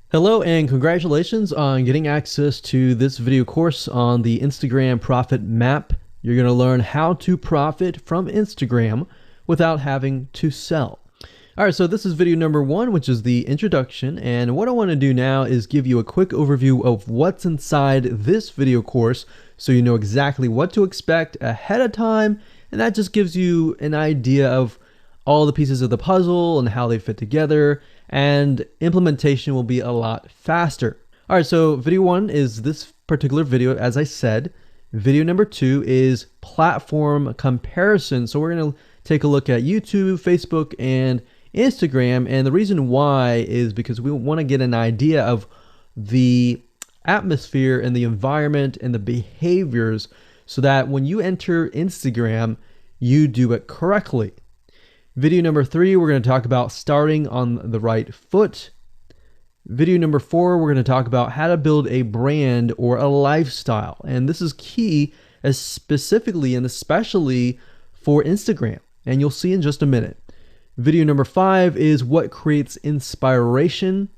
Hello and congratulations on getting access to this video course on the Instagram Profit Map. You're going to learn how to profit from Instagram without having to sell. All right, so this is video number 1, which is the introduction. And what I want to do now is give you a quick overview of what's inside this video course so you know exactly what to expect ahead of time. And that just gives you an idea of all the pieces of the puzzle and how they fit together, and implementation will be a lot faster. All right, so video 1 is this particular video, as I said. Video number 2 is platform comparison. So we're going to take a look at YouTube, Facebook, and Instagram. And the reason why is because we want to get an idea of the atmosphere and the environment and the behaviors so that when you enter Instagram, you do it correctly. Video number 3, we're going to talk about starting on the right foot. Video number 4, we're going to talk about how to build a brand or a lifestyle. And this is key, as specifically and especially for Instagram. And you'll see in just a minute. Video number 5 is what creates inspiration.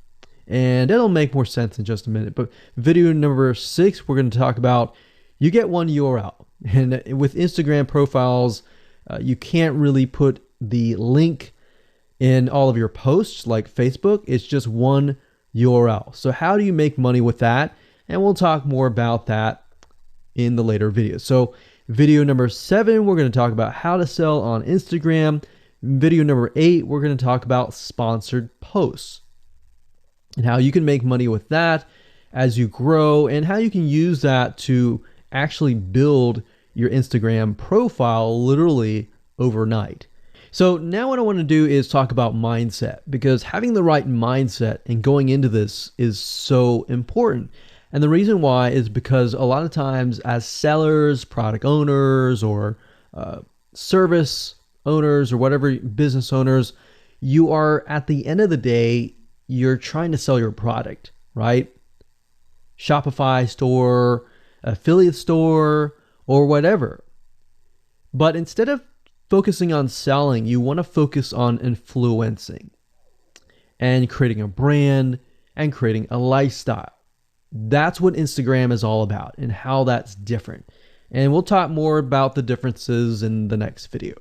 And it'll make more sense in just a minute. But video number 6, we're going to talk about you get one URL. And with Instagram profiles, you can't really put the link in all of your posts like Facebook. It's just one URL. So how do you make money with that? And we'll talk more about that in the later videos. So video number 7, we're going to talk about how to sell on Instagram. Video number 8, we're going to talk about sponsored posts and how you can make money with that as you grow, and how you can use that to actually build your Instagram profile literally overnight. So now what I want to do is talk about mindset, because having the right mindset and going into this is so important. And the reason why is because a lot of times as sellers, product owners, or service owners, or whatever, business owners, you are, at the end of the day, you're trying to sell your product, right? Shopify store, affiliate store, or whatever. But instead of focusing on selling, you want to focus on influencing and creating a brand and creating a lifestyle. That's what Instagram is all about and how that's different. And we'll talk more about the differences in the next video.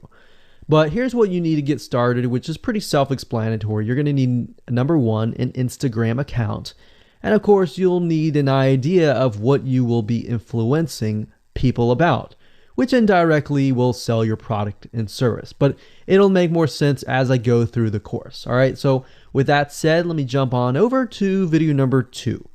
But here's what you need to get started, which is pretty self-explanatory. You're going to need, number 1, an Instagram account. And of course, you'll need an idea of what you will be influencing people about, which indirectly will sell your product and service. But it'll make more sense as I go through the course. All right, so with that said, let me jump on over to video number 2.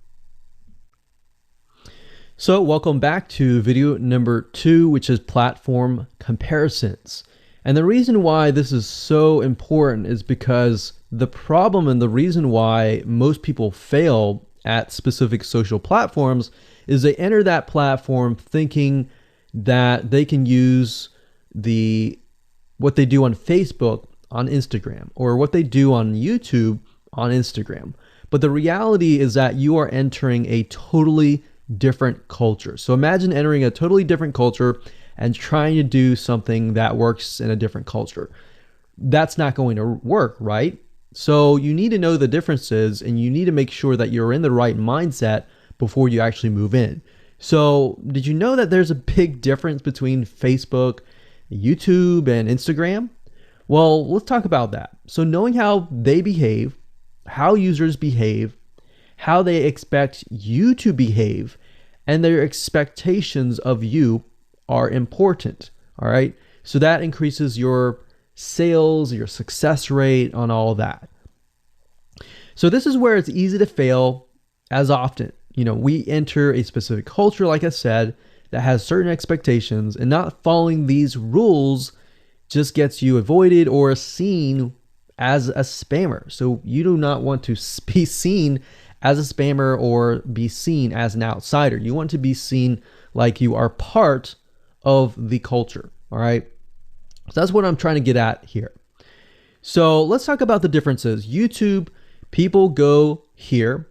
So welcome back to video number 2, which is platform comparisons. And the reason why this is so important is because the problem and the reason why most people fail at specific social platforms is they enter that platform thinking that they can use what they do on Facebook on Instagram, or what they do on YouTube on Instagram. But the reality is that you are entering a totally different culture. So imagine entering a totally different culture and trying to do something that works in a different culture. That's not going to work, right? So you need to know the differences, and you need to make sure that you're in the right mindset before you actually move in. So did you know that there's a big difference between Facebook, YouTube, and Instagram? Well, let's talk about that. So knowing how they behave, how users behave, how they expect you to behave, and their expectations of you are important. All right. So that increases your sales, your success rate on all that. So this is where it's easy to fail as often. You know, we enter a specific culture, like I said, that has certain expectations, and not following these rules just gets you avoided or seen as a spammer. So you do not want to be seen as a spammer or be seen as an outsider. You want to be seen like you are part of the culture. All right. So that's what I'm trying to get at here. So let's talk about the differences. YouTube, people go here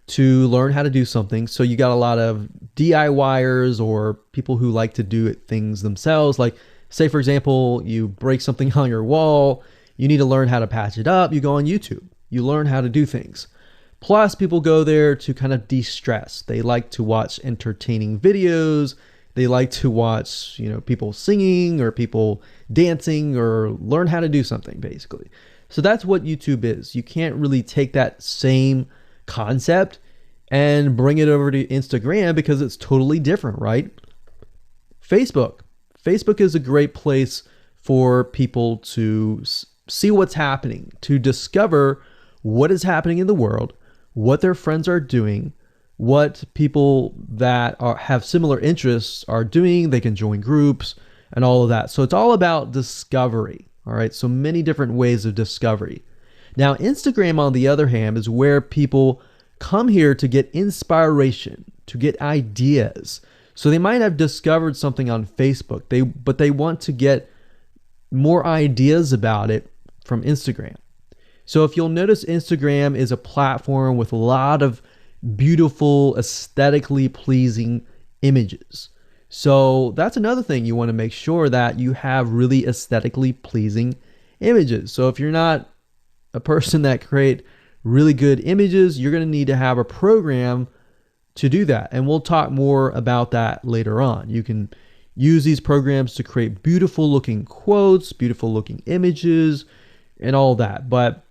to learn how to do something. So you got a lot of DIYers, or people who like to do things themselves. Like, say, for example, you break something on your wall, you need to learn how to patch it up. You go on YouTube, you learn how to do things. Plus, people go there to kind of de-stress. They like to watch entertaining videos. They like to watch, people singing or people dancing or learn how to do something, basically. So that's what YouTube is. You can't really take that same concept and bring it over to Instagram because it's totally different, right? Facebook. Facebook is a great place for people to see what's happening, to discover what is happening in the world, what their friends are doing, what people that have similar interests are doing. They can join groups and all of that. So it's all about discovery. All right. So many different ways of discovery. Now, Instagram, on the other hand, is where people come here to get inspiration, to get ideas. So they might have discovered something on Facebook, but they want to get more ideas about it from Instagram. So if you'll notice, Instagram is a platform with a lot of beautiful, aesthetically pleasing images. So that's another thing. You want to make sure that you have really aesthetically pleasing images. So if you're not a person that create really good images, you're going to need to have a program to do that. And we'll talk more about that later on. You can use these programs to create beautiful looking quotes, beautiful looking images, and all that. But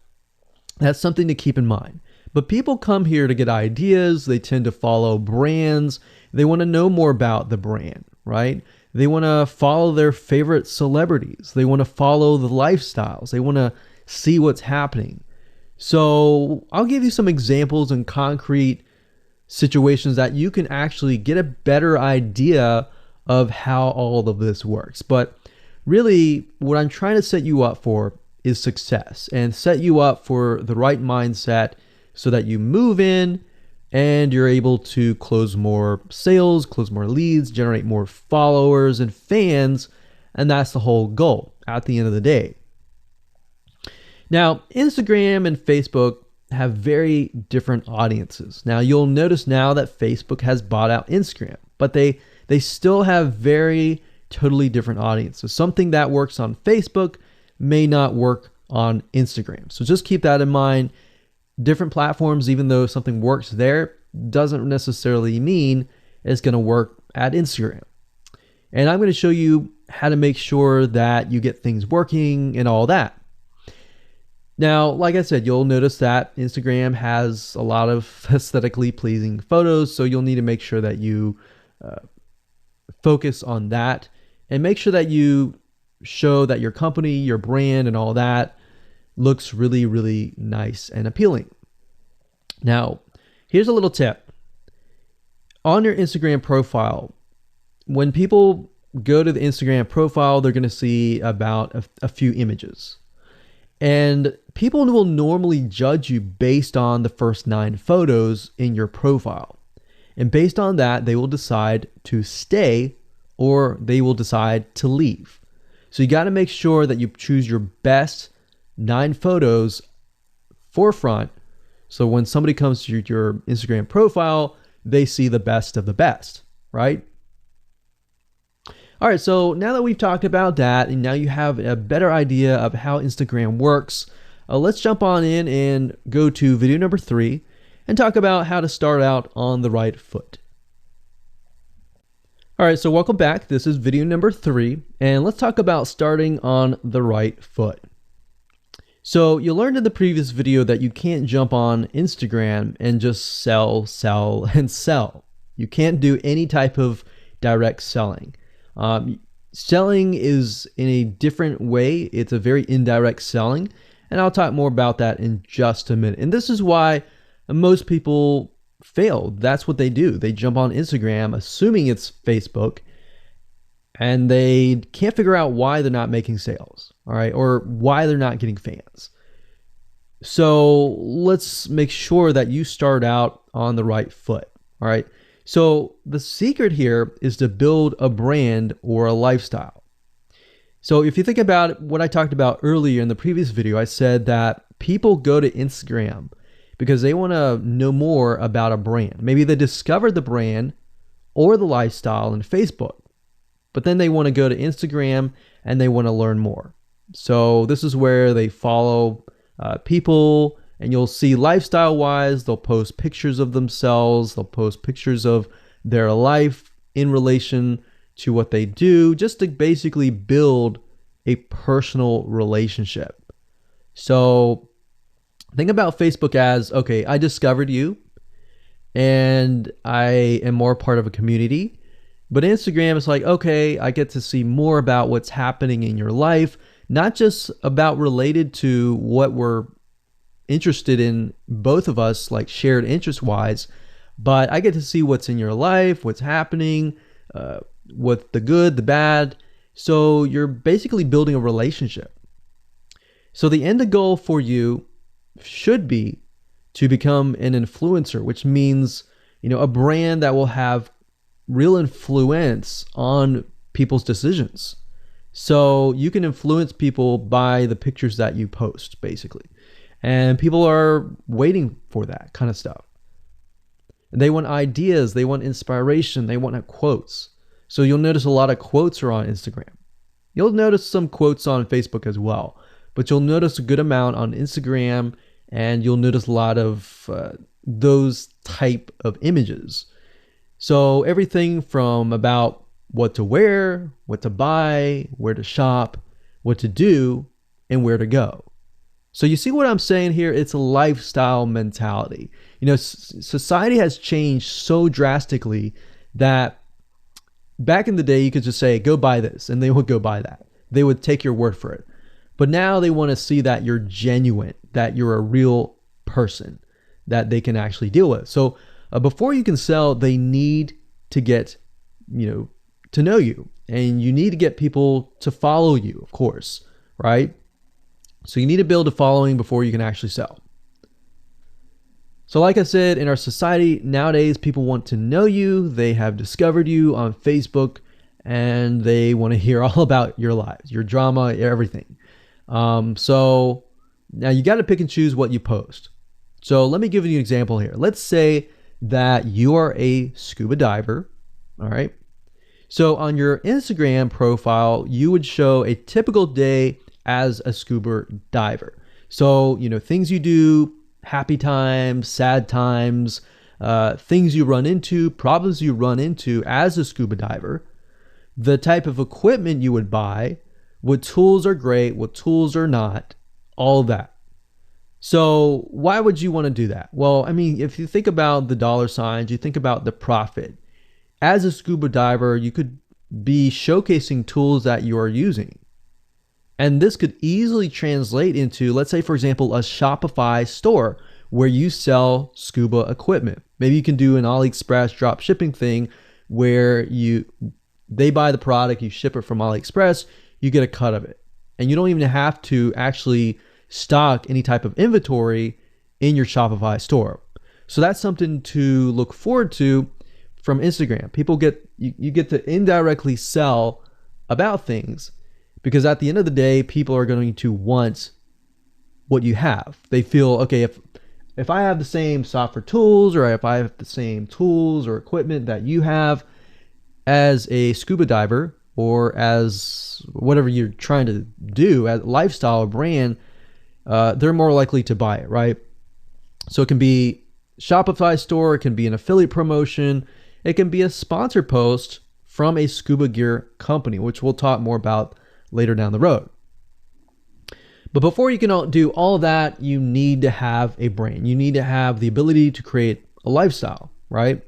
that's something to keep in mind. But people come here to get ideas. They tend to follow brands. They want to know more about the brand, right? They want to follow their favorite celebrities. They want to follow the lifestyles. They want to see what's happening. So I'll give you some examples and concrete situations that you can actually get a better idea of how all of this works. But really, what I'm trying to set you up for is success, and set you up for the right mindset so that you move in and you're able to close more sales, close more leads, generate more followers and fans. And that's the whole goal at the end of the day. Now, Instagram and Facebook have very different audiences. Now, you'll notice now that Facebook has bought out Instagram, but they still have very totally different audiences. Something that works on Facebook may not work on Instagram. So just keep that in mind. Different platforms, even though something works there, doesn't necessarily mean it's going to work at Instagram. And I'm going to show you how to make sure that you get things working and all that. Now, like I said, you'll notice that Instagram has a lot of aesthetically pleasing photos, so you'll need to make sure that you focus on that and make sure that you show that your company, your brand, and all that looks really, really nice and appealing. Now, here's a little tip. On your Instagram profile, when people go to the Instagram profile, they're going to see about a few images. And people will normally judge you based on the first 9 photos in your profile. And based on that, they will decide to stay or they will decide to leave. So you got to make sure that you choose your best 9 photos forefront. So when somebody comes to your Instagram profile, they see the best of the best, right? All right, so now that we've talked about that, and now you have a better idea of how Instagram works, let's jump on in and go to video number 3 and talk about how to start out on the right foot. All right, so welcome back. This is video number 3, and let's talk about starting on the right foot. So you learned in the previous video that you can't jump on Instagram and just sell, and sell. You can't do any type of direct selling. Selling is in a different way. It's a very indirect selling, and I'll talk more about that in just a minute. And this is why most people fail. That's what they do. They jump on Instagram assuming it's Facebook, and they can't figure out why they're not making sales, all right, or why they're not getting fans. So let's make sure that you start out on the right foot, all right? So the secret here is to build a brand or a lifestyle. So if you think about what I talked about earlier in the previous video, I said that people go to Instagram because they want to know more about a brand. Maybe they discovered the brand or the lifestyle in Facebook, but then they want to go to Instagram and they want to learn more. So this is where they follow people And you'll see lifestyle wise, they'll post pictures of themselves, they'll post pictures of their life in relation to what they do, just to basically build a personal relationship. So think about Facebook as, okay, I discovered you and I am more part of a community. But Instagram is like, okay, I get to see more about what's happening in your life, not just about related to what we're interested in, both of us, like shared interest wise, but I get to see what's in your life, what's happening, what the good, the bad. So you're basically building a relationship. So the end goal for you should be to become an influencer, which means, a brand that will have real influence on people's decisions. So you can influence people by the pictures that you post, basically. And people are waiting for that kind of stuff. They want ideas, they want inspiration, they want quotes. So you'll notice a lot of quotes are on Instagram. You'll notice some quotes on Facebook as well, but you'll notice a good amount on Instagram, and you'll notice a lot of those type of images. So everything from about what to wear, what to buy, where to shop, what to do, and where to go. So you see what I'm saying here? It's a lifestyle mentality. Society has changed so drastically that back in the day, you could just say, go buy this, and they would go buy that. They would take your word for it. But now they want to see that you're genuine, that you're a real person that they can actually deal with. So before you can sell, they need to get, to know you, and you need to get people to follow you, of course, right? So you need to build a following before you can actually sell. So like I said, in our society nowadays, people want to know you. They have discovered you on Facebook, and they want to hear all about your lives, your drama, everything. So now you got to pick and choose what you post. So let me give you an example here. Let's say that you are a scuba diver, all right? So on your Instagram profile, you would show a typical day as a scuba diver. So, things you do, happy times, sad times, things you run into, problems you run into as a scuba diver, the type of equipment you would buy, what tools are great, what tools are not, all that. So why would you want to do that? Well, if you think about the dollar signs, you think about the profit. As a scuba diver, you could be showcasing tools that you are using. And this could easily translate into, let's say, for example, a Shopify store where you sell scuba equipment. Maybe you can do an AliExpress drop shipping thing where they buy the product, you ship it from AliExpress, you get a cut of it. And you don't even have to actually stock any type of inventory in your Shopify store. So that's something to look forward to from Instagram. You get to indirectly sell about things, because at the end of the day, people are going to want what you have. They feel, okay, if I have the same software tools, or if I have the same tools or equipment that you have as a scuba diver, or as whatever you're trying to do, as lifestyle or brand, they're more likely to buy it, right? So it can be Shopify store, it can be an affiliate promotion, it can be a sponsor post from a scuba gear company, which we'll talk more about later down the road. But before you can do all of that, you need to have a brand. You need to have the ability to create a lifestyle, right?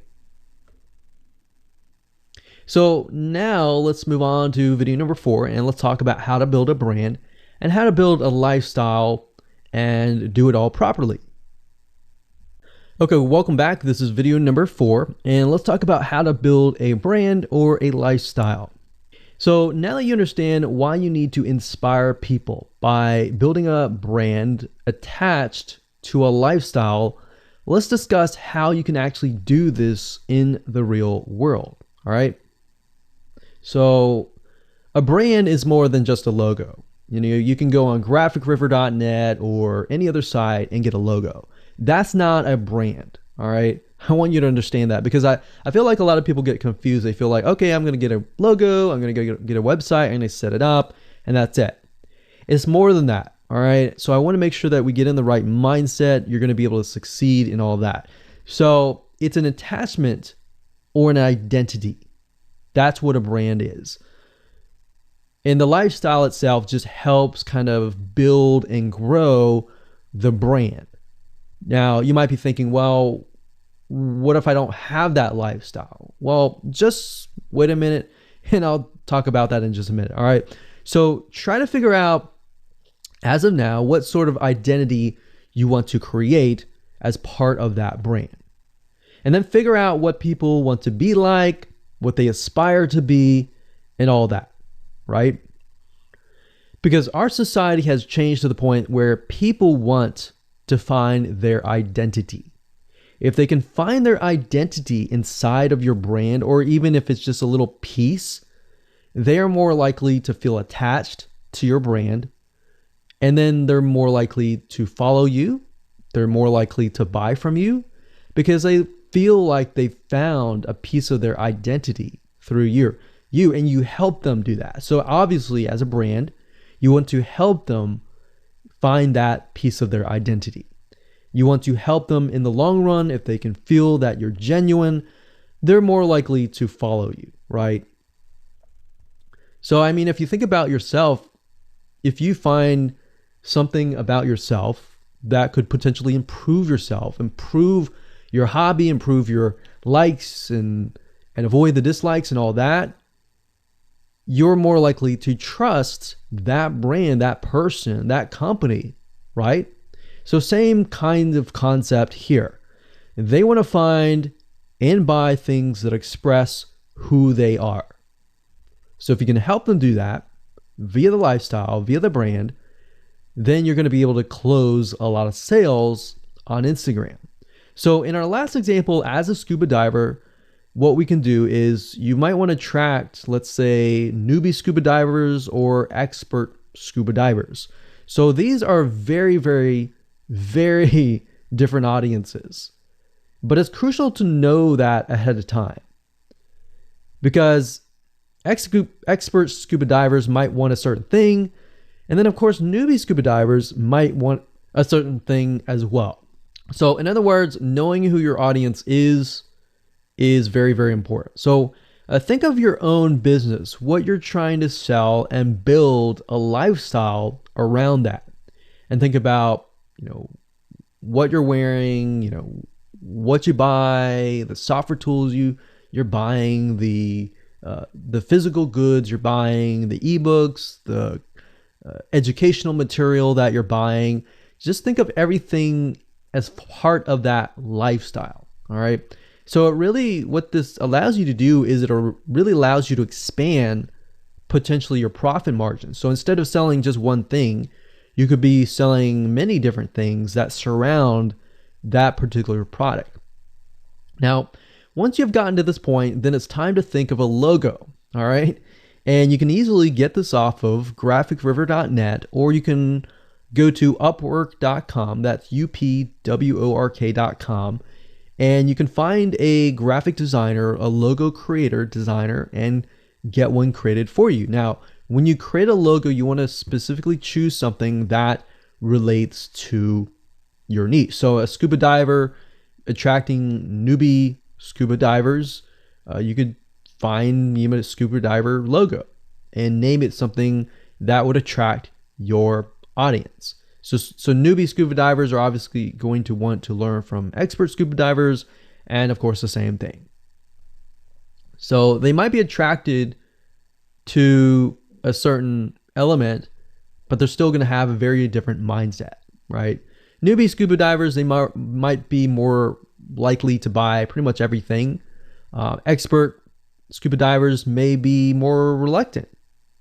So now let's move on to video number 4, and let's talk about how to build a brand and how to build a lifestyle and do it all properly. Okay, welcome back. This is video number 4, and let's talk about how to build a brand or a lifestyle. So now that you understand why you need to inspire people by building a brand attached to a lifestyle, let's discuss how you can actually do this in the real world. All right. So a brand is more than just a logo. You can go on graphicriver.net or any other site and get a logo. That's not a brand. All right. I want you to understand that, because I feel like a lot of people get confused. They feel like, okay, I'm going to get a logo, I'm going to go get a website, I'm going to set it up, and that's it. It's more than that. All right. So I want to make sure that we get in the right mindset. You're going to be able to succeed in all of that. So it's an attachment or an identity. That's what a brand is. And the lifestyle itself just helps kind of build and grow the brand. Now, you might be thinking, well, what if I don't have that lifestyle? Well, just wait a minute and I'll talk about that in just a minute. All right. So try to figure out, as of now, what sort of identity you want to create as part of that brand. And then figure out what people want to be like, what they aspire to be, and all that, right? Because our society has changed to the point where people want to find their identity. If they can find their identity inside of your brand, or even if it's just a little piece, they are more likely to feel attached to your brand. And then they're more likely to follow you. They're more likely to buy from you because they feel like they found a piece of their identity through you, and you help them do that. So obviously, as a brand, you want to help them find that piece of their identity. You want to help them in the long run. If they can feel that you're genuine, they're more likely to follow you, right? So, I mean, if you think about yourself, if you find something about yourself that could potentially improve yourself, improve your hobby, improve your likes, and avoid the dislikes and all that, you're more likely to trust that brand, that person, that company, right? So same kind of concept here. They want to find and buy things that express who they are. So if you can help them do that via the lifestyle, via the brand, then you're going to be able to close a lot of sales on Instagram. So in our last example, as a scuba diver, what we can do is you might want to attract, let's say, newbie scuba divers or expert scuba divers. So these are very, very, very different audiences. But it's crucial to know that ahead of time, because expert scuba divers might want a certain thing. And then, of course, newbie scuba divers might want a certain thing as well. So in other words, knowing who your audience is very, very important. So think of your own business, what you're trying to sell, and build a lifestyle around that. And think about, what you're wearing, what you buy, the software tools you're buying, the physical goods you're buying, the ebooks, the educational material that you're buying. Just think of everything as part of that lifestyle. All right. So what this allows you to do is it really allows you to expand potentially your profit margin. So instead of selling just one thing, you could be selling many different things that surround that particular product. Now, once you've gotten to this point, then it's time to think of a logo. All right. And you can easily get this off of graphicriver.net, or you can go to upwork.com. That's upwork.com. And you can find a graphic designer, a logo creator, designer, and get one created for you. Now, when you create a logo, you want to specifically choose something that relates to your niche. So a scuba diver attracting newbie scuba divers, you could find a scuba diver logo and name it something that would attract your audience. So newbie scuba divers are obviously going to want to learn from expert scuba divers, and of course the same thing. So they might be attracted to a certain element, but they're still going to have a very different mindset, right? Newbie scuba divers, they might be more likely to buy pretty much everything. Expert scuba divers may be more reluctant,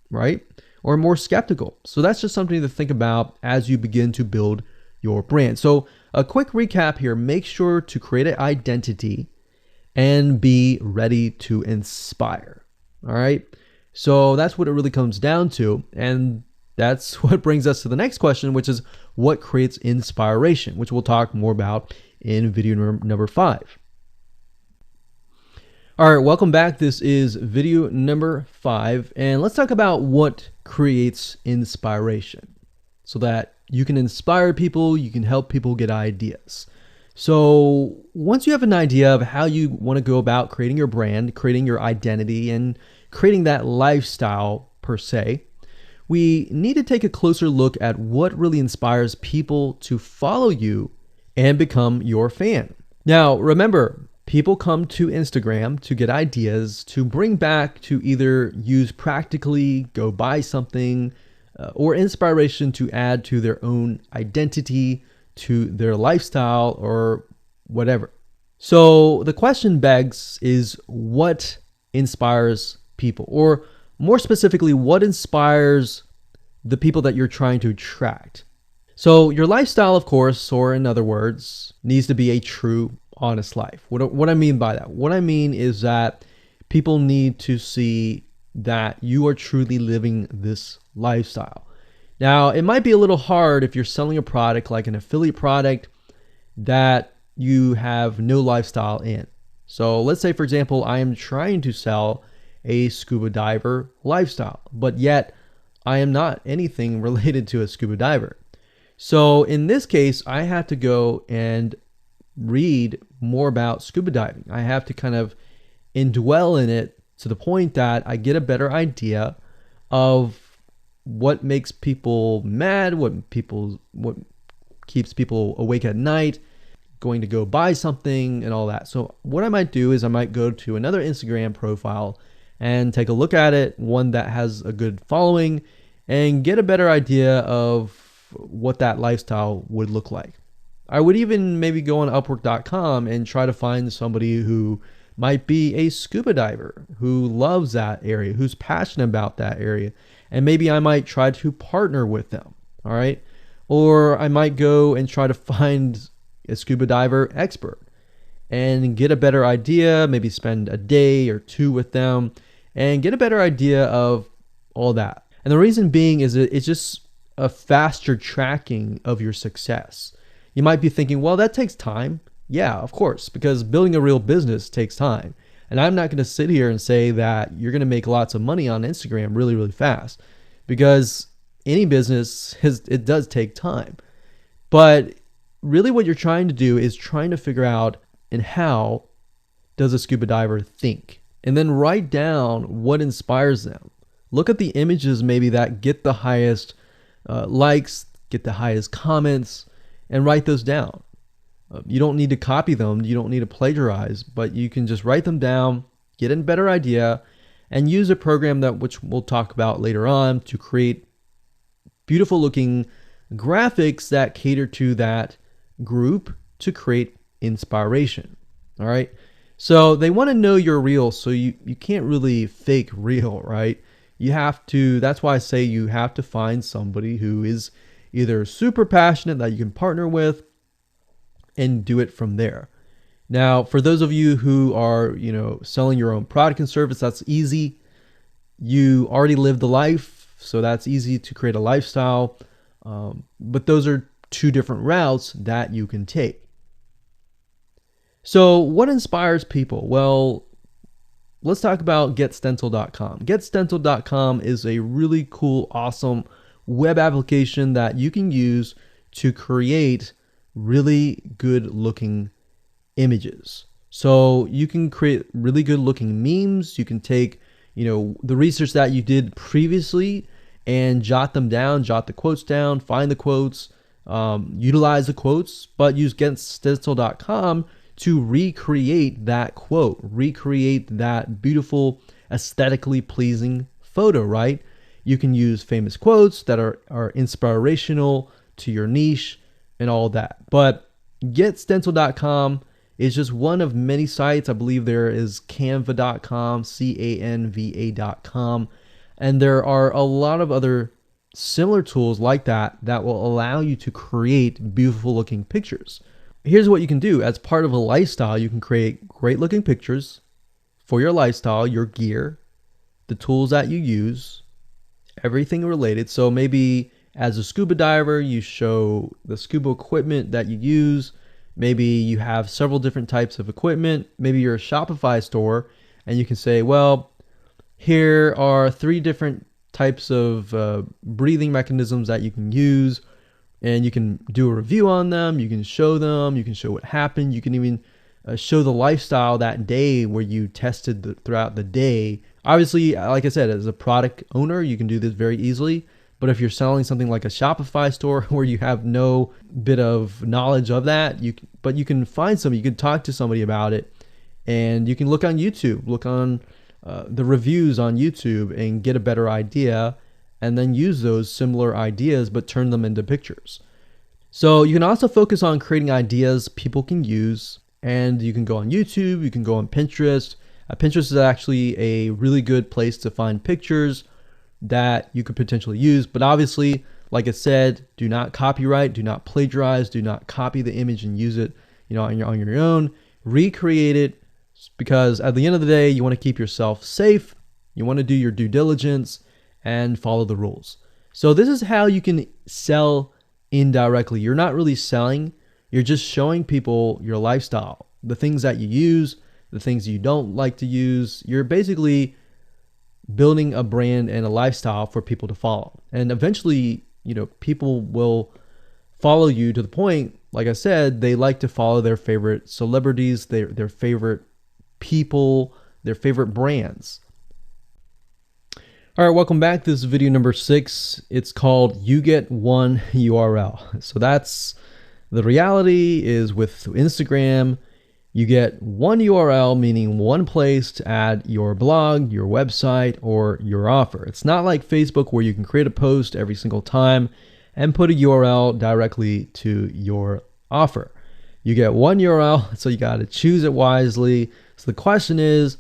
right? Or more skeptical. So that's just something to think about as you begin to build your brand. So a quick recap here: make sure to create an identity and be ready to inspire. All right. So that's what it really comes down to. And that's what brings us to the next question, which is what creates inspiration, which we'll talk more about in video number 5. All right, welcome back. This is video number 5, and let's talk about what creates inspiration so that You can inspire people, you can help people get ideas. So once you have an idea of how you want to go about creating your brand, creating your identity, and creating that lifestyle per se, we need to take a closer look at what really inspires people to follow you and become your fan. Now, remember, people come to Instagram to get ideas to bring back to either use practically, go buy something, or inspiration to add to their own identity, to their lifestyle, or whatever. So the question begs is, what inspires people? Or more specifically, what inspires the people that you're trying to attract? So your lifestyle, of course, or in other words, needs to be a true, honest life. What I mean by that? What I mean is that people need to see that you are truly living this lifestyle. Now, it might be a little hard if you're selling a product like an affiliate product that you have no lifestyle in. So let's say, for example, I am trying to sell a scuba diver lifestyle, but yet I am not anything related to a scuba diver. So in this case, I have to go and read more about scuba diving. I have to kind of indwell in it to the point that I get a better idea of what makes people mad, what keeps people awake at night, going to go buy something and all that. So what I might do is I might go to another Instagram profile and take a look at it, one that has a good following, and get a better idea of what that lifestyle would look like. I would even maybe go on Upwork.com and try to find somebody who might be a scuba diver, who loves that area, who's passionate about that area. And maybe I might try to partner with them, all right? Or I might go and try to find a scuba diver expert and get a better idea, maybe spend a day or two with them and get a better idea of all that. And the reason being is that it's just a faster tracking of your success. You might be thinking, well, that takes time. Yeah, of course, because building a real business takes time. And I'm not going to sit here and say that you're going to make lots of money on Instagram really, really fast, because any business it does take time. But really what you're trying to do is trying to figure out, and how does a scuba diver think? And then write down what inspires them. Look at the images maybe that get the highest likes, get the highest comments, and write those down. You don't need to copy them. You don't need to plagiarize, but you can just write them down, get a better idea, and use a program that which we'll talk about later on to create beautiful looking graphics that cater to that group to create inspiration. All right. So they want to know you're real. So you can't really fake real, right? You have to, that's why I say you have to find somebody who is either super passionate that you can partner with and do it from there. Now, for those of you who are, selling your own product and service, that's easy. You already live the life, so that's easy to create a lifestyle. But those are two different routes that you can take. So what inspires people? Well, let's talk about getstencil.com. Getstencil.com is a really cool, awesome web application that you can use to create really good looking images. So you can create really good looking memes. You can take, the research that you did previously and jot them down, jot the quotes down, find the quotes, utilize the quotes, but use getstencil.com to recreate that quote, recreate that beautiful, aesthetically pleasing photo, right? You can use famous quotes that are inspirational to your niche and all that. But getstencil.com is just one of many sites. I believe there is canva.com, canva.com, and there are a lot of other similar tools like that that will allow you to create beautiful looking pictures. Here's what you can do. As part of a lifestyle, you can create great looking pictures for your lifestyle, your gear, the tools that you use, everything related. So maybe as a scuba diver, you show the scuba equipment that you use. Maybe you have several different types of equipment. Maybe you're a Shopify store and you can say, well, here are 3 different types of breathing mechanisms that you can use and you can do a review on them. You can show them. You can show what happened. You can even show the lifestyle that day where you tested throughout the day. Obviously, like I said, as a product owner, you can do this very easily. But if you're selling something like a Shopify store where you have no bit of knowledge of that, you can find somebody. You can talk to somebody about it, and you can look on YouTube, look on the reviews on YouTube, and get a better idea, and then use those similar ideas but turn them into pictures. So you can also focus on creating ideas people can use, and you can go on YouTube, you can go on Pinterest. Pinterest is actually a really good place to find pictures that you could potentially use, but obviously, like I said, do not copyright, do not plagiarize, do not copy the image and use it, on your own. Recreate it, because at the end of the day, you want to keep yourself safe. You want to do your due diligence and follow the rules. So this is how you can sell indirectly. You're not really selling, you're just showing people your lifestyle, the things that you use, the things you don't like to use. You're basically building a brand and a lifestyle for people to follow. And eventually, people will follow you to the point, like I said, they like to follow their favorite celebrities, their favorite people, their favorite brands. All right, welcome back. This is video number 6. It's called You Get One URL. So that's the reality is with Instagram, you get one URL, meaning one place to add your blog, your website, or your offer. It's not like Facebook where you can create a post every single time and put a URL directly to your offer. You get one URL, so you got to choose it wisely. So the question is,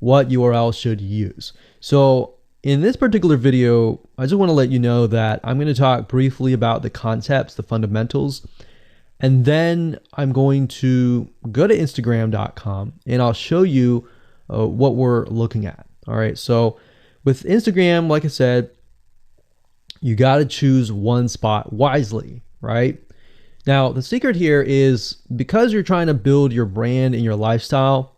what URL should you use? So in this particular video, I just want to let you know that I'm going to talk briefly about the concepts, the fundamentals, and then I'm going to go to Instagram.com and I'll show you what we're looking at. All right, so with Instagram, like I said, you got to choose one spot wisely, right? Now, the secret here is because you're trying to build your brand and your lifestyle,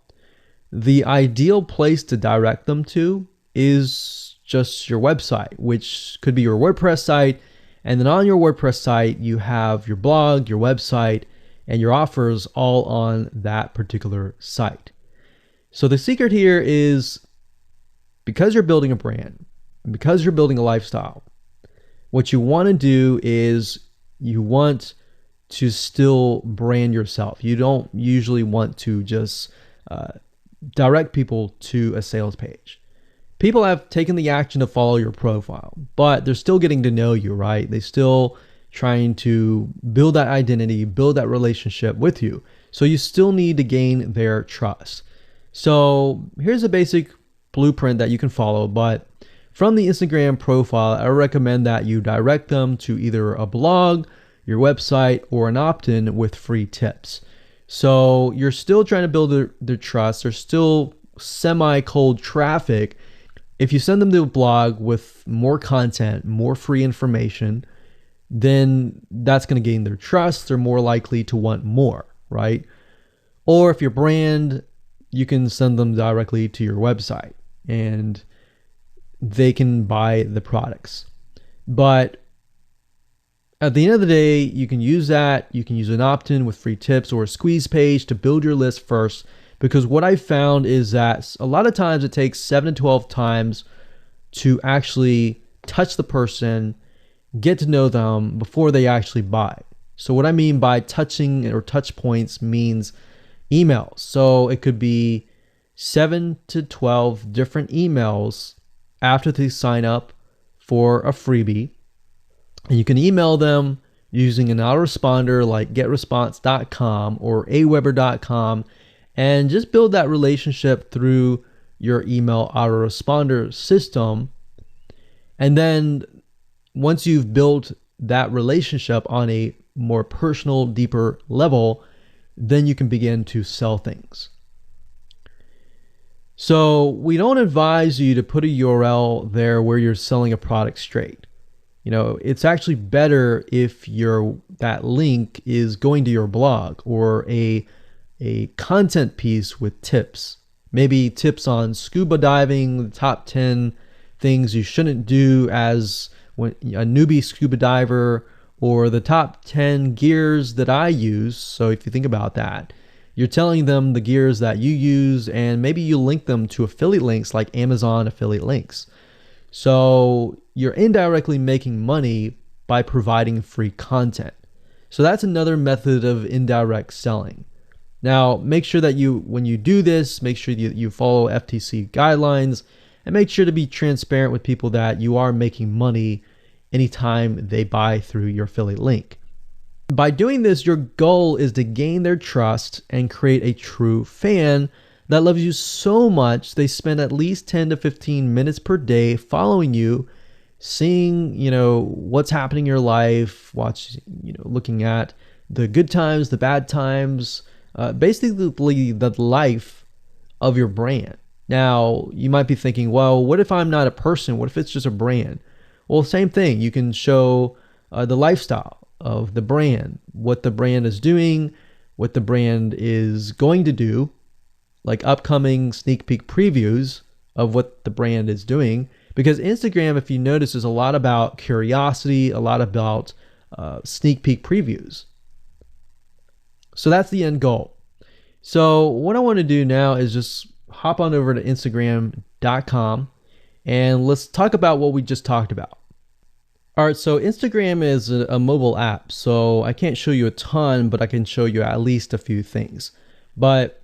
the ideal place to direct them to is just your website, which could be your WordPress site. And then on your WordPress site, you have your blog, your website, and your offers all on that particular site. So the secret here is because you're building a brand, because you're building a lifestyle, what you want to do is you want to still brand yourself. You don't usually want to just direct people to a sales page. People have taken the action to follow your profile, but they're still getting to know you, right? They're still trying to build that identity, build that relationship with you. So you still need to gain their trust. So here's a basic blueprint that you can follow, but from the Instagram profile, I recommend that you direct them to either a blog, your website, or an opt-in with free tips. So you're still trying to build their trust. There's still semi-cold traffic. If you send them to a blog with more content, more free information, then that's going to gain their trust. They're more likely to want more, right? Or if your brand, you can send them directly to your website and they can buy the products. But at the end of the day, you can use that. You can use an opt-in with free tips or a squeeze page to build your list first. Because what I found is that a lot of times it takes 7 to 12 times to actually touch the person, get to know them before they actually buy. So what I mean by touching or touch points means emails. So it could be 7 to 12 different emails after they sign up for a freebie. And you can email them using an autoresponder like getresponse.com or aweber.com. And just build that relationship through your email autoresponder system. And then once you've built that relationship on a more personal, deeper level, then you can begin to sell things. So we don't advise you to put a URL there where you're selling a product straight. It's actually better if that link is going to your blog or a content piece with tips, maybe tips on scuba diving, the top 10 things you shouldn't do as a newbie scuba diver, or the top 10 gears that I use. So if you think about that, you're telling them the gears that you use, and maybe you link them to affiliate links like Amazon affiliate links. So you're indirectly making money by providing free content. So that's another method of indirect selling. Now, make sure that when you do this, make sure you follow FTC guidelines, and make sure to be transparent with people that you are making money anytime they buy through your affiliate link. By doing this, your goal is to gain their trust and create a true fan that loves you so much they spend at least 10 to 15 minutes per day following you, seeing, what's happening in your life, looking at the good times, the bad times, basically the life of your brand. Now, you might be thinking, well, what if I'm not a person? What if it's just a brand? Well, same thing. You can show the lifestyle of the brand, what the brand is doing, what the brand is going to do, like upcoming sneak peek previews of what the brand is doing. Because Instagram, if you notice, is a lot about curiosity, a lot about sneak peek previews. So that's the end goal. So what I want to do now is just hop on over to Instagram.com and let's talk about what we just talked about. All right, so Instagram is a mobile app, so I can't show you a ton, but I can show you at least a few things. But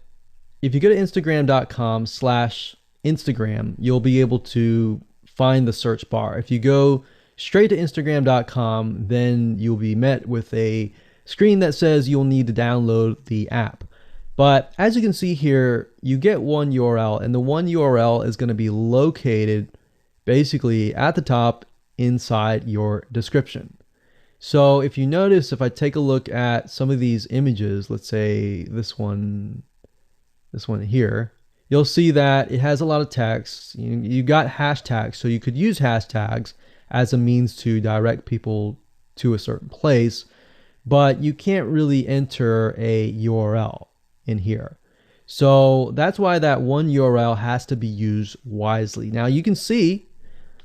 if you go to Instagram.com/Instagram, you'll be able to find the search bar. If you go straight to Instagram.com, then you'll be met with a screen that says you'll need to download the app. But as you can see here, you get one URL, and the one URL is going to be located basically at the top inside your description. So if you notice, if I take a look at some of these images, let's say this one here, you'll see that it has a lot of text. You got hashtags, so you could use hashtags as a means to direct people to a certain place, but you can't really enter a URL in here. So that's why that one URL has to be used wisely. Now you can see,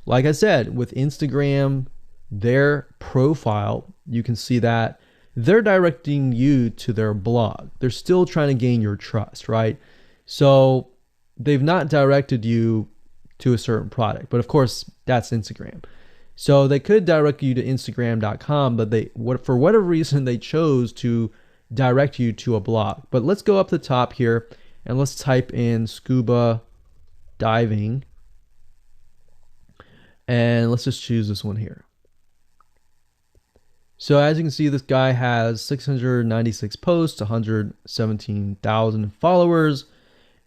like I said, with Instagram, their profile, you can see that they're directing you to their blog. They're still trying to gain your trust, right? So they've not directed you to a certain product, but of course that's Instagram. So they could direct you to Instagram.com, but for whatever reason, they chose to direct you to a blog. But let's go up the top here and let's type in scuba diving. And let's just choose this one here. So as you can see, this guy has 696 posts, 117,000 followers,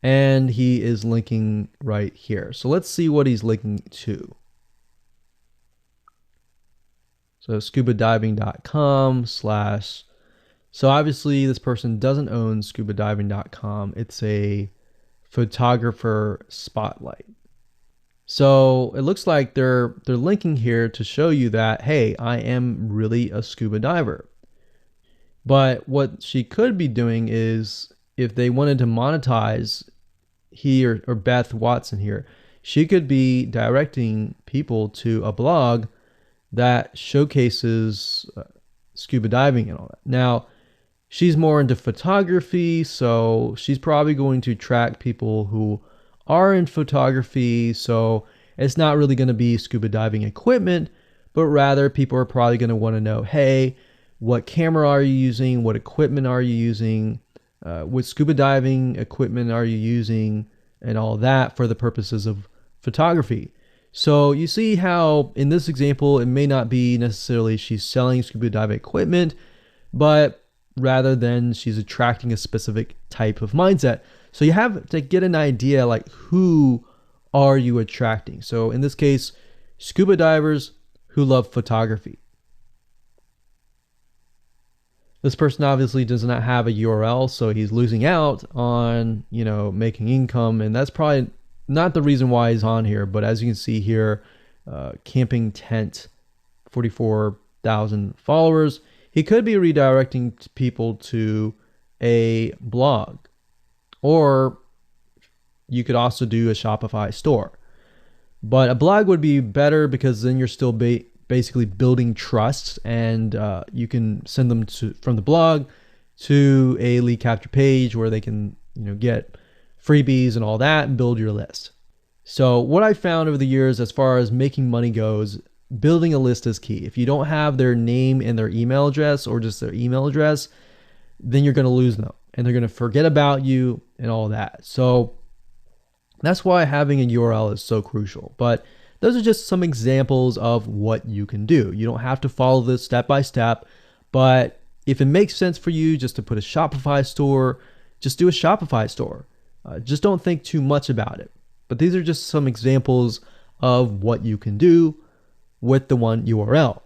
and he is linking right here. So let's see what he's linking to. So scubadiving.com/. So obviously this person doesn't own scubadiving.com. It's a photographer spotlight. So it looks like they're linking here to show you that, hey, I am really a scuba diver. But what she could be doing is, if they wanted to monetize he or Beth Watson here, she could be directing people to a blog that showcases scuba diving and all that. Now, she's more into photography, so she's probably going to track people who are in photography. So it's not really going to be scuba diving equipment, but rather people are probably going to want to know, hey, what camera are you using? What equipment are you using? What scuba diving equipment are you using? And all that for the purposes of photography. So you see how in this example, it may not be necessarily she's selling scuba diving equipment, but rather than she's attracting a specific type of mindset. So you have to get an idea, like, who are you attracting? So in this case, scuba divers who love photography. This person obviously does not have a URL, so he's losing out on, making income, and that's probably not the reason why he's on here. But as you can see here, camping tent, 44,000 followers. He could be redirecting people to a blog, or you could also do a Shopify store. But a blog would be better because then you're still basically building trust, and you can send them from the blog to a lead capture page where they can get freebies and all that and build your list. So what I found over the years as far as making money goes, building a list is key. If you don't have their name and their email address, or just their email address, then you're going to lose them and they're going to forget about you and all that. So that's why having a URL is so crucial. But those are just some examples of what you can do. You don't have to follow this step by step, but if it makes sense for you just to put a Shopify store, just do a Shopify store. Just don't think too much about it. But these are just some examples of what you can do with the one URL.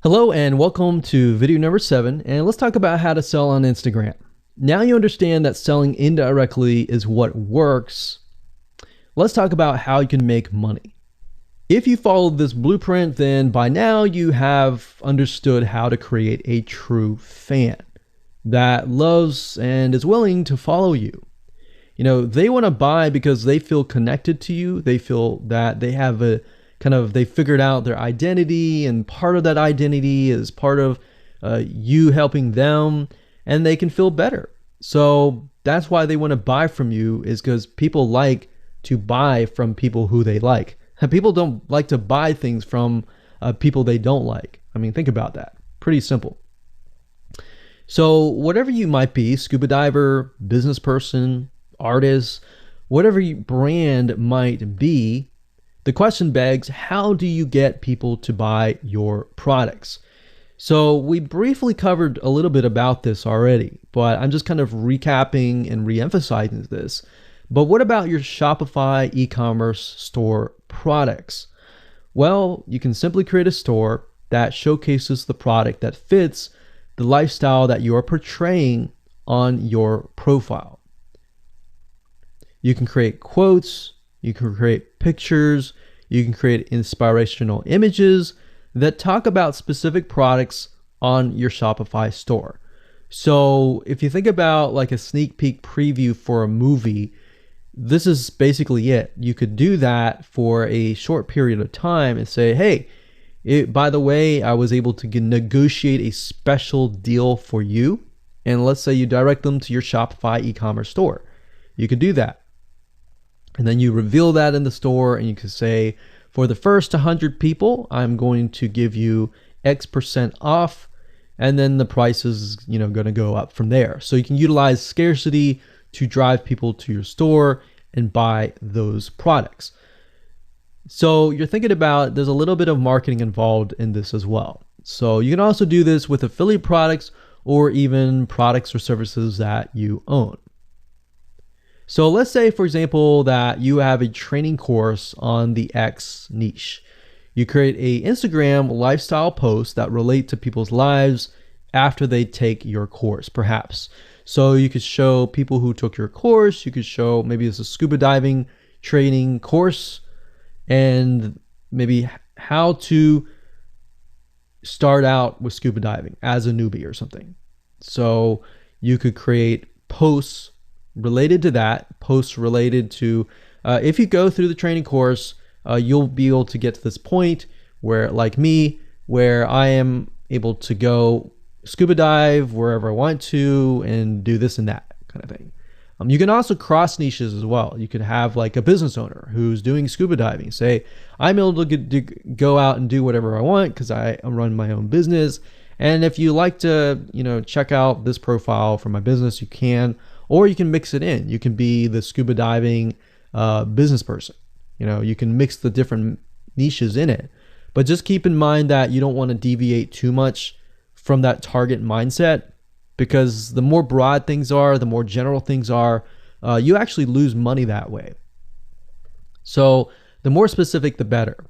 Hello and welcome to video number 7, and let's talk about how to sell on Instagram. Now you understand that selling indirectly is what works. Let's talk about how you can make money. If you followed this blueprint, then by now you have understood how to create a true fan that loves and is willing to follow you. They want to buy because they feel connected to you. They feel that they have they figured out their identity, and part of that identity is part of you helping them, and they can feel better. So that's why they want to buy from you, is because people like to buy from people who they like. And people don't like to buy things from people they don't like. I mean, think about that. Pretty simple. So whatever you might be, scuba diver, business person, artist, whatever your brand might be, the question begs, how do you get people to buy your products? So we briefly covered a little bit about this already, but I'm just kind of recapping and re-emphasizing this. But what about your Shopify e-commerce store products? Well, you can simply create a store that showcases the product that fits the lifestyle that you are portraying on your profile. You can create quotes, you can create pictures, you can create inspirational images that talk about specific products on your Shopify store. So if you think about like a sneak peek preview for a movie, this is basically it. You could do that for a short period of time and say, hey, by the way, I was able to negotiate a special deal for you. And let's say you direct them to your Shopify e-commerce store. You could do that. And then you reveal that in the store, and you can say, for the first 100 people, I'm going to give you X% off. And then the price is, going to go up from there. So you can utilize scarcity to drive people to your store and buy those products. So you're thinking about, there's a little bit of marketing involved in this as well. So you can also do this with affiliate products or even products or services that you own. So let's say, for example, that you have a training course on the X niche. You create a Instagram lifestyle post that relate to people's lives after they take your course, perhaps. So you could show people who took your course, you could show maybe it's a scuba diving training course, and maybe how to start out with scuba diving as a newbie or something. So you could create posts related to that, posts related to, if you go through the training course, you'll be able to get to this point where, like me, where I am able to go scuba dive wherever I want to and do this and that kind of thing. You can also cross niches as well. You could have like a business owner who's doing scuba diving. Say, I'm able to go out and do whatever I want because I run my own business. And if you like to, check out this profile for my business, you can, or you can mix it in. You can be the scuba diving business person. You can mix the different niches in it. But just keep in mind that you don't want to deviate too much from that target mindset, because the more broad things are, the more general things are, you actually lose money that way. So the more specific, the better.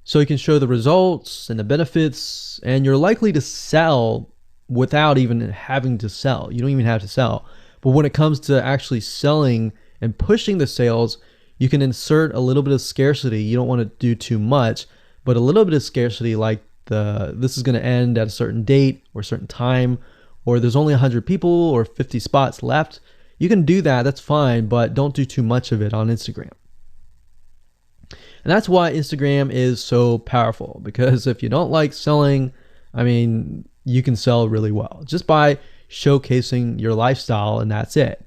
So you can show the results and the benefits, and you're likely to sell without even having to sell. You don't even have to sell. But when it comes to actually selling and pushing the sales, you can insert a little bit of scarcity. You don't want to do too much, but a little bit of scarcity, like this is going to end at a certain date or a certain time, or there's only 100 people or 50 spots left. You can do that, that's fine, but don't do too much of it on Instagram. And that's why Instagram is so powerful, because if you don't like selling, I mean, you can sell really well just by showcasing your lifestyle, and that's it.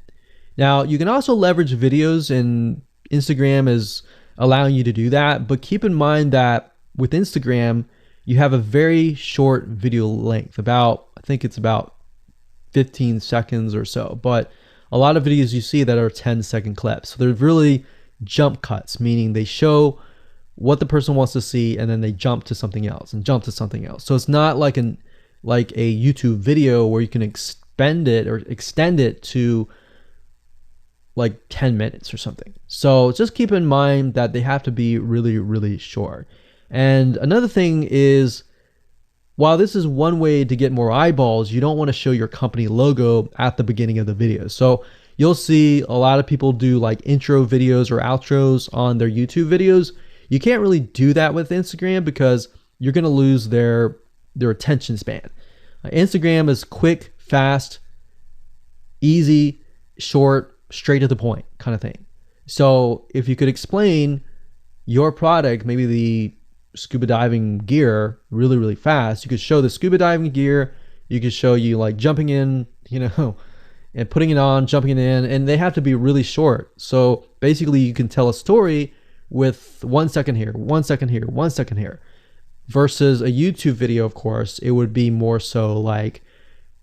Now, you can also leverage videos, and Instagram is allowing you to do that, but keep in mind that with Instagram, you have a very short video length, I think it's about 15 seconds or so, but a lot of videos you see that are 10-second clips. So they're really jump cuts, meaning they show what the person wants to see and then they jump to something else and jump to something else. So it's not like a YouTube video where you can extend it to like 10 minutes or something. So just keep in mind that they have to be really, really short. And another thing is, while this is one way to get more eyeballs, you don't want to show your company logo at the beginning of the video. So you'll see a lot of people do like intro videos or outros on their YouTube videos. You can't really do that with Instagram because you're going to lose their attention span. Instagram is quick, fast, easy, short, straight to the point kind of thing. So if you could explain your product, maybe the scuba diving gear, really, really fast, you could show the scuba diving gear, you could show you like jumping in, and putting it on, jumping it in, and they have to be really short. So basically you can tell a story with 1 second here, 1 second here, 1 second here, versus a YouTube video. Of course, it would be more so like,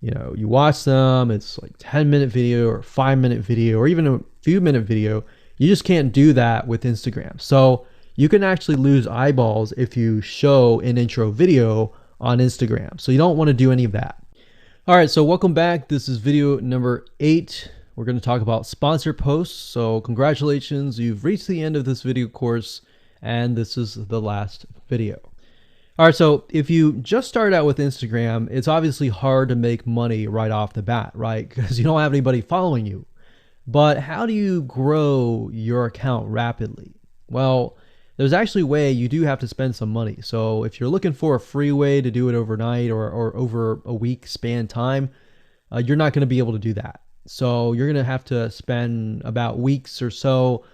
you watch them, it's like 10-minute video or 5-minute video or even a few minute video. You just can't do that with Instagram. So you can actually lose eyeballs if you show an intro video on Instagram. So you don't want to do any of that. All right, so welcome back. This is video number 8. We're going to talk about sponsor posts. So congratulations, you've reached the end of this video course, and this is the last video. All right, so if you just start out with Instagram, it's obviously hard to make money right off the bat, right? Because you don't have anybody following you. But how do you grow your account rapidly? Well, there's actually a way. You do have to spend some money. So if you're looking for a free way to do it overnight or over a week span time, you're not going to be able to do that. So you're going to have to spend about weeks or so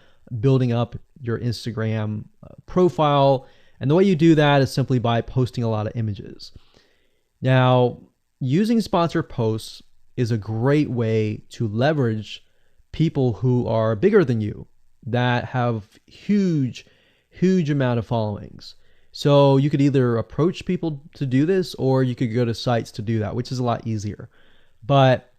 building up your Instagram profile. And the way you do that is simply by posting a lot of images. Now, using sponsor posts is a great way to leverage people who are bigger than you, that have huge amount of followings. So you could either approach people to do this, or you could go to sites to do that, which is a lot easier. But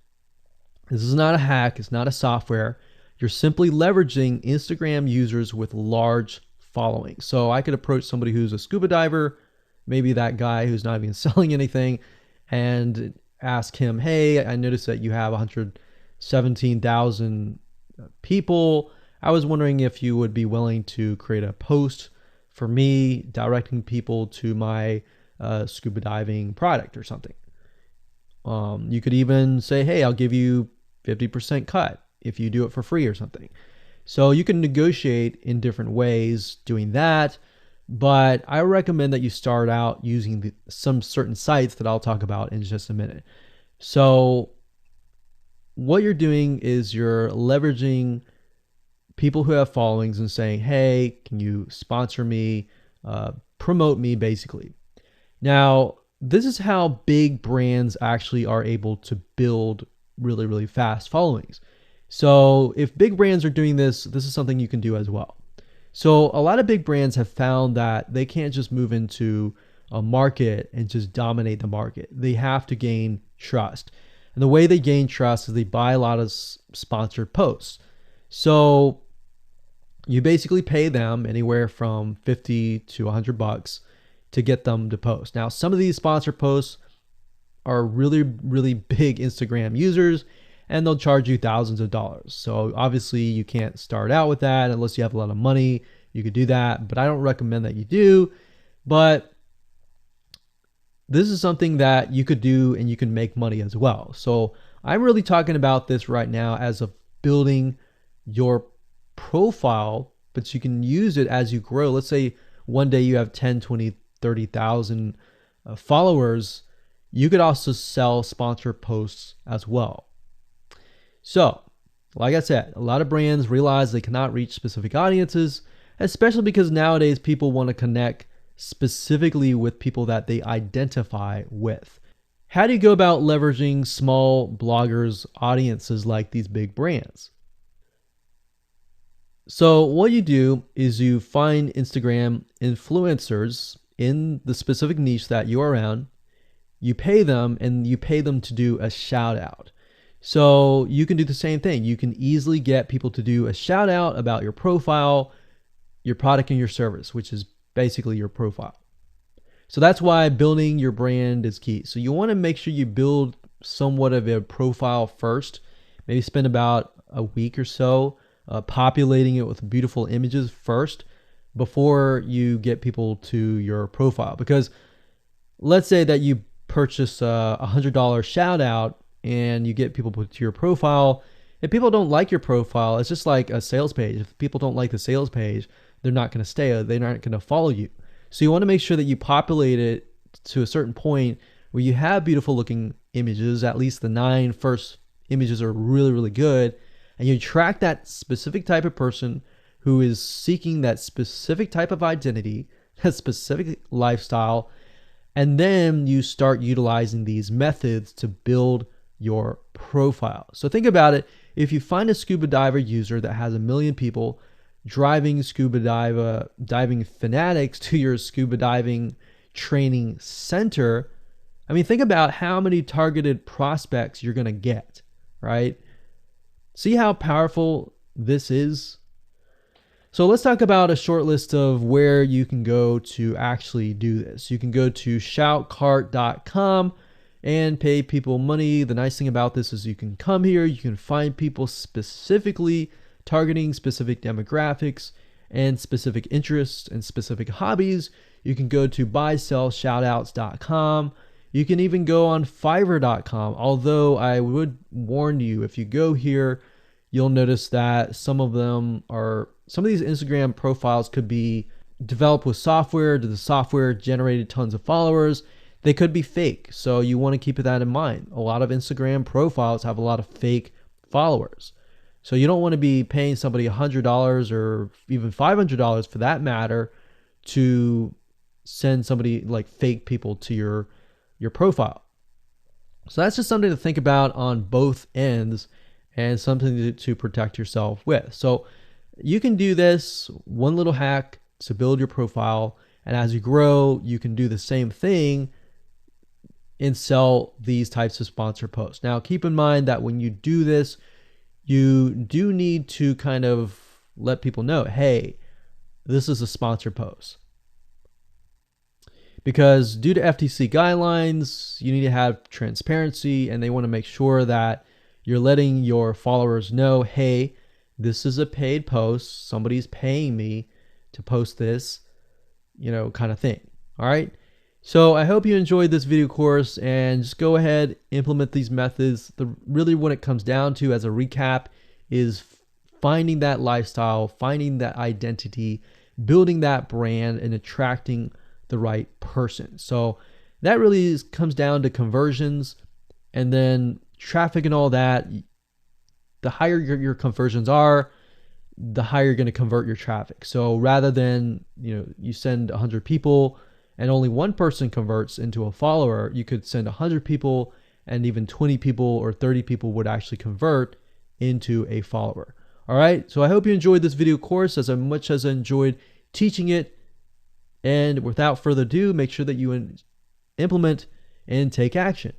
this is not a hack. It's not a software. You're simply leveraging Instagram users with large followings. So I could approach somebody who's a scuba diver, maybe that guy who's not even selling anything, and ask him, hey, I noticed that you have 117,000 people. I was wondering if you would be willing to create a post for me directing people to my scuba diving product or something. You could even say, hey, I'll give you 50% cut if you do it for free or something. So you can negotiate in different ways doing that. But I recommend that you start out using some certain sites that I'll talk about in just a minute. So what you're doing is you're leveraging people who have followings and saying, hey, can you sponsor me, promote me, basically. Now, this is how big brands actually are able to build really, really fast followings. So if big brands are doing this, this is something you can do as well. So a lot of big brands have found that they can't just move into a market and just dominate the market. They have to gain trust. And the way they gain trust is they buy a lot of sponsored posts. So you basically pay them anywhere from $50 to $100 to get them to post. Now, some of these sponsored posts are really, really big Instagram users, and they'll charge you thousands of dollars. So obviously you can't start out with that unless you have a lot of money. You could do that, but I don't recommend that you do. But this is something that you could do and you can make money as well. So I'm really talking about this right now as of building your profile, but you can use it as you grow. Let's say one day you have 10, 20, 30,000 followers. You could also sell sponsored posts as well. So, like I said, a lot of brands realize they cannot reach specific audiences. especially because nowadays people want to connect specifically with people that they identify with. How do you go about leveraging small bloggers' audiences like these big brands? So what you do is you find Instagram influencers in the specific niche that you are around. You pay them, and you pay them to do a shout out. So you can do the same thing. You can easily get people to do a shout out about your profile, your product, and your service, which is basically your profile. So that's why building your brand is key. So you want to make sure you build somewhat of a profile first. Maybe spend about a week or so populating it with beautiful images first before you get people to your profile. Because let's say that you purchase a $100 shout out and you get people to your profile. If people don't like your profile, it's just like a sales page. If people don't like the sales page, they're not going to stay. They're not going to follow you. So you want to make sure that you populate it to a certain point where you have beautiful looking images. At least the 9 first images are really, really good. And you attract that specific type of person who is seeking that specific type of identity, that specific lifestyle. And then you start utilizing these methods to build your profile. So think about it. If you find a scuba diver user that has 1 million people driving scuba diving fanatics to your scuba diving training center, I mean, think about how many targeted prospects you're going to get, right? See how powerful this is? So let's talk about a short list of where you can go to actually do this. You can go to shoutcart.com and pay people money. The nice thing about this is you can come here, you can find people specifically targeting specific demographics and specific interests and specific hobbies. You can go to buysellshoutouts.com. You can even go on fiverr.com. Although I would warn you, if you go here, you'll notice that some of these Instagram profiles could be developed with software. The software generated tons of followers. They could be fake. So you want to keep that in mind. A lot of Instagram profiles have a lot of fake followers. So you don't want to be paying somebody $100 or even $500 for that matter to send somebody like fake people to your profile. So that's just something to think about on both ends and something to protect yourself with. So you can do this one little hack to build your profile. And as you grow, you can do the same thing and sell these types of sponsor posts. Now, keep in mind that when you do this, you do need to kind of let people know, hey, this is a sponsor post. Because due to FTC guidelines, you need to have transparency, and they want to make sure that you're letting your followers know, hey, this is a paid post. Somebody's paying me to post this, kind of thing. All right. So I hope you enjoyed this video course, and just go ahead, implement these methods. Really what it comes down to as a recap is finding that lifestyle, finding that identity, building that brand, and attracting the right person. So that really comes down to conversions, and then traffic and all that. The higher your conversions are, the higher you're going to convert your traffic. So rather than, you send 100 people and only one person converts into a follower, you could send 100 people and even 20 people or 30 people would actually convert into a follower. All right. So I hope you enjoyed this video course as much as I enjoyed teaching it. And without further ado, make sure that you implement and take action.